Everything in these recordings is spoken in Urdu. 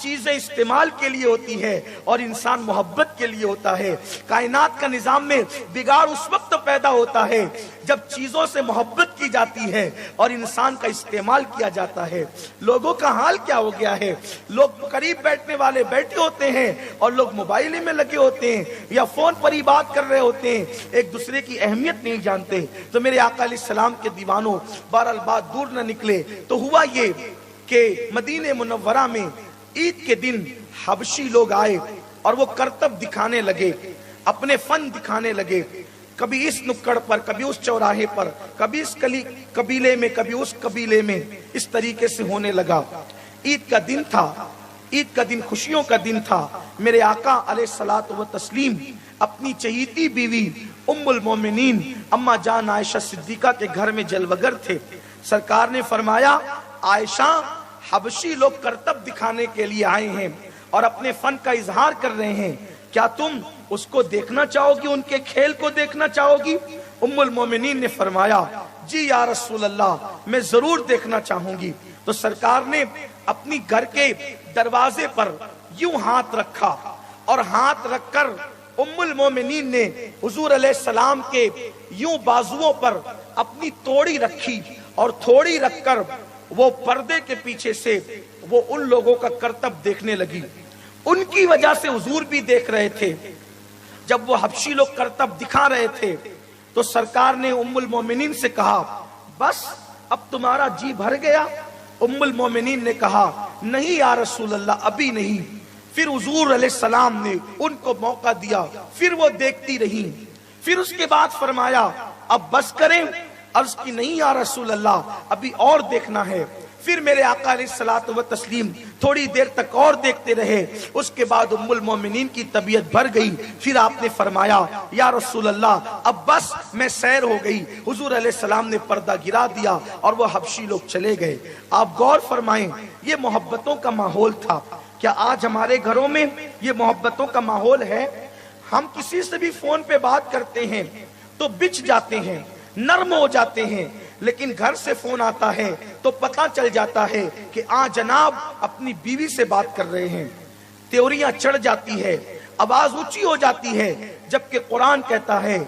چیزیں استعمال کے لیے ہوتی ہے اور انسان محبت کے لیے ہوتا ہے۔ کائنات کا نظام میں بگاڑ اس وقت پیدا ہوتا ہے جب چیزوں سے محبت کی جاتی ہے اور انسان کا استعمال کیا جاتا ہے۔ لوگوں کا حال کیا ہو گیا ہے، لوگ قریب بیٹھنے والے بیٹھے ہوتے ہیں اور لوگ موبائل میں لگے ہوتے ہیں یا فون پر ہی بات کر رہے ہوتے ہیں، ایک دوسرے کی اہمیت نہیں جانتے۔ تو میرے آقا علیہ السلام کے دیوانوں، بہرحال بات دور نہ نکلے تو ہوا یہ کہ مدینہ منورہ میں عید کے دن حبشی لوگ آئے اور وہ کرتب دکھانے لگے، اپنے فن دکھانے لگے، کبھی اس نکڑ پر، کبھی اس چوراہے پر، کبھی اس قبیلے میں، کبھی اس قبیلے میں، اس طریقے سے ہونے لگا۔ عید کا دن تھا، عید کا دن خوشیوں کا دن تھا۔ میرے آقا علیہ الصلوۃ والتسلیم اپنی چہیتی بیوی ام المومنین اما جان عائشہ صدیقہ کے گھر میں جلوگر تھے۔ سرکار نے فرمایا، عائشہ، حبشی لوگ کرتب دکھانے کے لیے آئے ہیں اور اپنے فن کا اظہار کر رہے ہیں، کیا تم اس کو دیکھنا چاہو گی، ان کے کھیل کو دیکھنا چاہو گی؟ ام المومنین نے فرمایا، جی یا رسول اللہ، میں ضرور دیکھنا چاہوں گی۔ تو سرکار نے اپنی گھر کے دروازے پر یوں ہاتھ رکھا اور ہاتھ رکھ کر ام المومنین نے حضور علیہ السلام کے یوں بازوؤں پر اپنی توڑی رکھی اور تھوڑی رکھ کر وہ پردے کے پیچھے سے وہ ان لوگوں کا کرتب دیکھنے لگی۔ ان کی وجہ سے حضور بھی دیکھ رہے تھے۔ جب وہ حبشی لوگ کرتب دکھا رہے تھے تو سرکار نے ام المومنین سے کہا، بس اب تمہارا جی بھر گیا؟ ام المومنین نے کہا، نہیں یا رسول اللہ، ابھی نہیں۔ پھر حضور علیہ السلام نے ان کو موقع دیا، پھر وہ دیکھتی رہی۔ پھر اس کے بعد فرمایا، اب بس کریں؟ عرض کی، نہیں یا رسول اللہ، ابھی اور دیکھنا ہے۔ پھر میرے آقا علیہ الصلوۃ والتسلیم تھوڑی دیر تک اور دیکھتے رہے۔ اس کے بعد ام المومنین کی طبیعت بھر گئی۔ پھر آپ نے فرمایا، یا رسول اللہ، اب بس، میں سیر ہو گئی۔ حضور علیہ السلام نے پردہ گرا دیا اور وہ حبشی لوگ چلے گئے۔ آپ غور فرمائیں، یہ محبتوں کا ماحول تھا۔ کیا آج ہمارے گھروں میں یہ محبتوں کا ماحول ہے؟ ہم کسی سے بھی فون پہ بات کرتے ہیں تو بچ جاتے ہیں، نرم ہو جاتے ہیں، لیکن گھر سے فون آتا ہے تو پتہ چل جاتا ہے کہ جناب اپنی بیوی سے بات کر رہے ہیں۔ تیوریاں چڑھ جاتی ہے، آواز اونچی ہو جاتی ہے، جبکہ قرآن کہتا ہے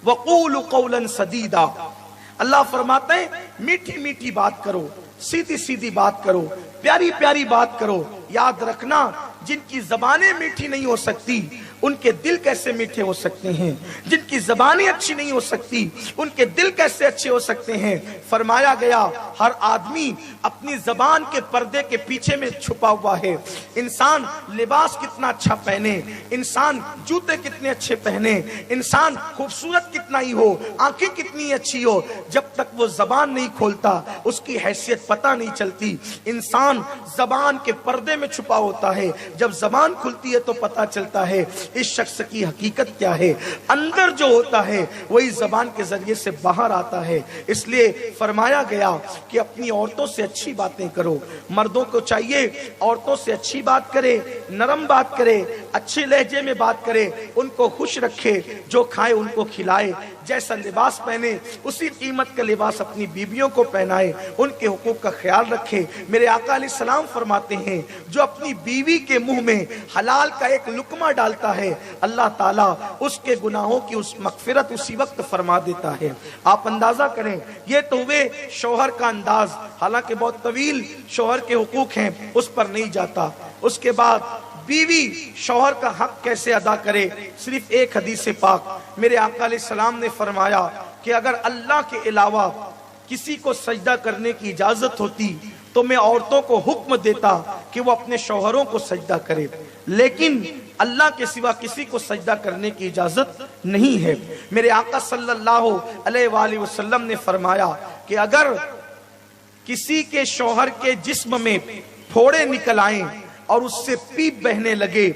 وَقُولُ قَوْلًا سَدِيدًا۔ اللہ فرماتے ہیں میٹھی میٹھی بات کرو، سیدھی سیدھی بات کرو، پیاری پیاری بات کرو۔ یاد رکھنا، جن کی زبانیں میٹھی نہیں ہو سکتی ان کے دل کیسے میٹھے ہو سکتے ہیں؟ جن کی زبانیں اچھی نہیں ہو سکتی ان کے دل کیسے اچھے ہو سکتے ہیں؟ فرمایا گیا، ہر آدمی اپنی زبان کے پردے کے پیچھے میں چھپا ہوا ہے۔ انسان لباس کتنا اچھا پہنے، انسان جوتے کتنے اچھے پہنے، انسان خوبصورت کتنا ہی ہو، آنکھیں کتنی اچھی ہو، جب تک وہ زبان نہیں کھولتا اس کی حیثیت پتہ نہیں چلتی۔ انسان زبان کے پردے میں چھپا ہوتا ہے، جب زبان کھلتی ہے تو پتہ چلتا ہے اس شخص کی حقیقت کیا ہے۔ اندر جو ہوتا ہے وہی زبان کے ذریعے سے باہر آتا ہے۔ اس لیے فرمایا گیا کہ اپنی عورتوں سے اچھی باتیں کرو۔ مردوں کو چاہیے عورتوں سے اچھی بات کرے، نرم بات کرے، اچھے لہجے میں بات کرے، ان کو خوش رکھے، جو کھائے ان کو کھلائے، جیسا لباس پہنے اسی قیمت کا لباس اپنی بیویوں کو پہنائے، ان کے حقوق کا خیال رکھے۔ میرے آقا علیہ السلام فرماتے ہیں، جو اپنی بیوی کے منہ میں حلال کا ایک لقمہ ڈالتا ہے اللہ تعالیٰ اس کے گناہوں کی اس مغفرت اسی وقت فرما دیتا ہے۔ آپ اندازہ کریں، یہ تو ہوئے شوہر کا انداز، حالانکہ بہت طویل شوہر کے حقوق ہیں، اس پر نہیں جاتا۔ اس کے بعد بیوی شوہر کا حق کیسے ادا کرے؟ صرف ایک حدیث پاک میرے آقا علیہ السلام نے فرمایا کہ اگر اللہ کے علاوہ کسی کو سجدہ کرنے کی اجازت ہوتی تو میں عورتوں کو حکم دیتا کہ وہ اپنے شوہروں کو سجدہ کرے، لیکن اللہ کے سوا کسی کو سجدہ کرنے کی اجازت نہیں ہے۔ میرے آقا صلی اللہ علیہ وآلہ وسلم نے فرمایا کہ اگر کسی کے شوہر کے جسم میں پھوڑے نکل آئیں اور اس سے پیپ بہنے لگے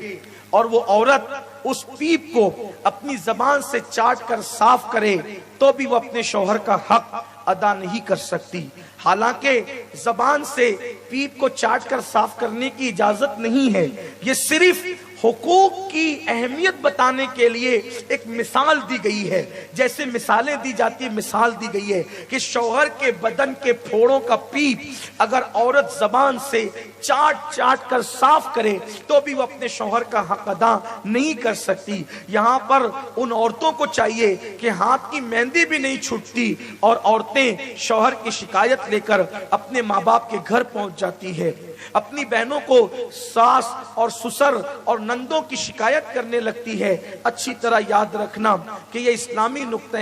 اور وہ عورت اس پیپ کو اپنی زبان سے چاٹ کر صاف کرے تو بھی وہ اپنے شوہر کا حق ادا نہیں کر سکتی۔ حالانکہ زبان سے پیپ کو چاٹ کر صاف کرنے کی اجازت نہیں ہے، یہ صرف حقوق کی اہمیت بتانے کے لیے ایک مثال دی گئی ہے. جیسے مثالیں دی جاتی ہیں، مثال دی گئی ہے کہ شوہر کے بدن کے پھوڑوں کا پیپ اگر عورت زبان سے چاٹ چاٹ کر صاف کرے تو بھی وہ اپنے شوہر کا حق ادا نہیں کر سکتی. یہاں پر ان عورتوں کو چاہیے کہ ہاتھ کی مہندی بھی نہیں چھوٹتی اور عورتیں شوہر کی شکایت لے کر اپنے ماں باپ کے گھر پہنچ جاتی ہے، اپنی بہنوں کو ساس اور سسر اور نندوں کی شکایت کرنے لگتی ہے. اچھی طرح یاد رکھنا کہ یہ اسلامی نقطہ